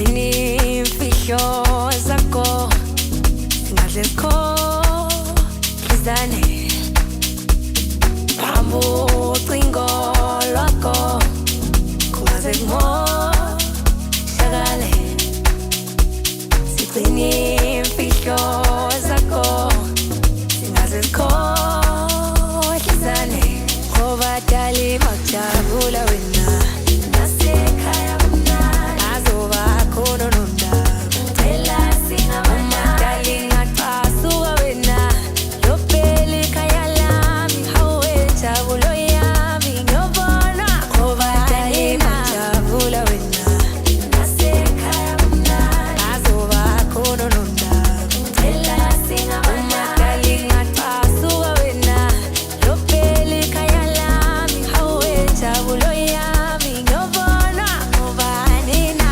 Sigcine imfihlo zakho singadle sikhohlizane phambi ucingo lwakho kungaze kumoshakale sigcine imfihlo zakho singaze sikhohlizane ngoba dali makujabula wena nasekhaya kumnandi azoba khona nomndaba cela singamanali ngaqhasuka wena lophela ikhaya lami hawe jabulo yami ngiyobona ngoba dali makujabula wena nasekhaya kumnandi azoba khona nomndaba cela singamanali ngaqhasuka wena lophela ikhaya lami hawe jabulo yami ngiyobona ngoba nina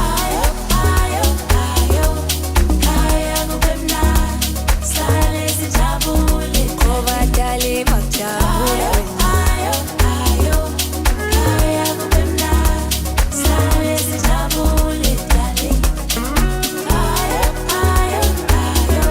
ayo ayo ayo kaya kube mnandi sale sijabule ngoba dali makujabula ayo ayo kaya kube mnandi sale sijabule dali ayo ayo ayo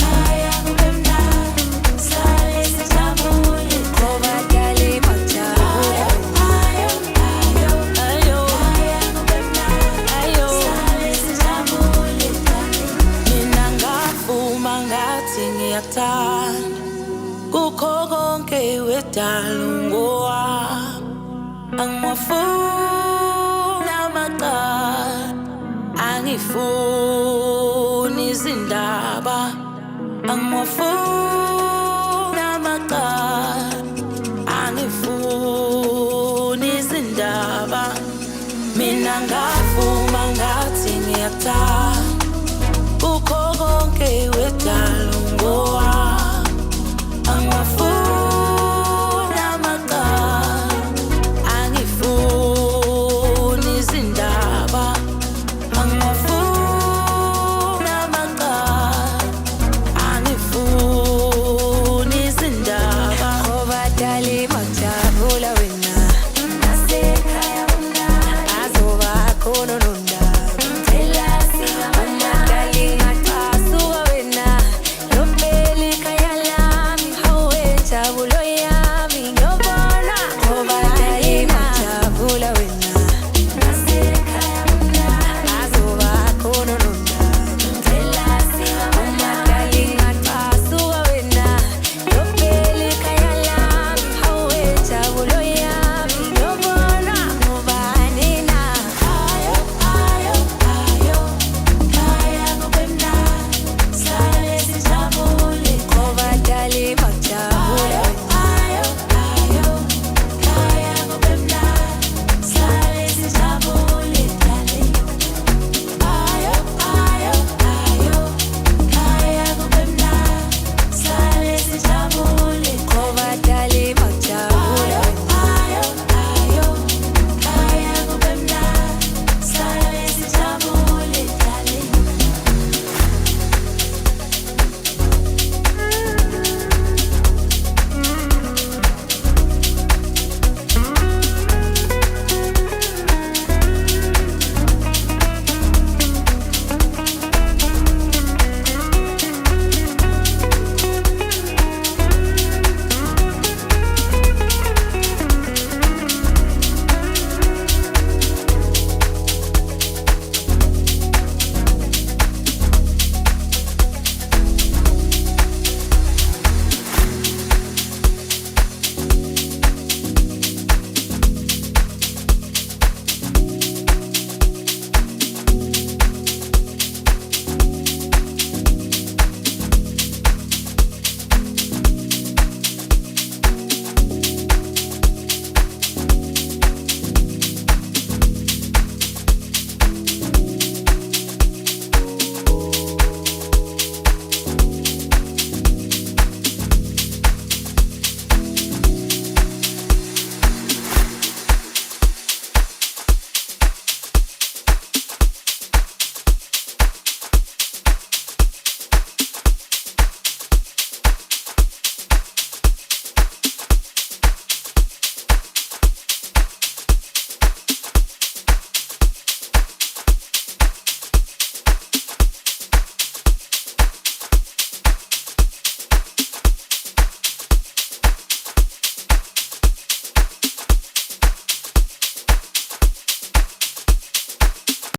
kaya kube mnandi sale sijabule ngoba dali makujabula ayo ayo ayo kaya kube mnandi ayo sale sijabule dali mina ngavuma ngathi ngiyakuthanda kukho konke wedala ungowami angifuni amaqala angifuni izindaba angifuni amaqala angifuni izindaba mina ngavuma ngathi ngiyakuthanda